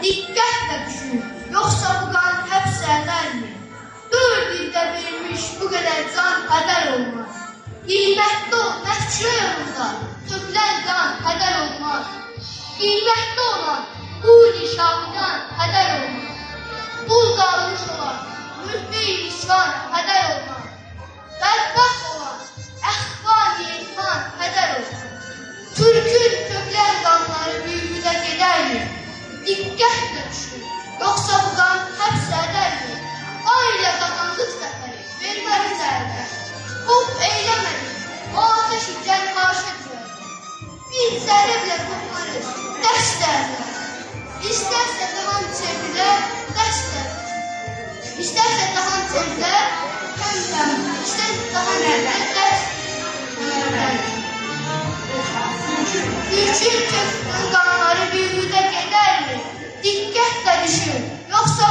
Diqqətlə düşün, yoxsa bu qan həbs ədərmi? 4 ildə vermiş bu qədər can hədər olmaz. Qiymətli ol, məhkə yolunda tökülən qan hədər olmaz. Qiymətli olan bu nişandan hədər olmaz. Dul qalmış olan mülk-i isvan hədər olmaz. Bədbəxt olan əxvan-i etman hədər olmaz. Türkün tökülən qanları büyüdə gedərmi? Diqqətlə düşün, yoxsa bu qan həbs ədərmi? Ailə qazandıq zəfəri, verməli zərdə. Qub eyləmədik, o ateşi cənhaşə düzəldi. Bir zərrə bile qopmarız, dəst dərdə. İstərsə dahan çevrilə, dəst dərdə. İstərsə dahan çevrilə, İstərsə dahan çevrilə, dəst dərdə. Türkün tökülən qanları büyüdə gedərmi? Diqqətlə düşün, yoxsa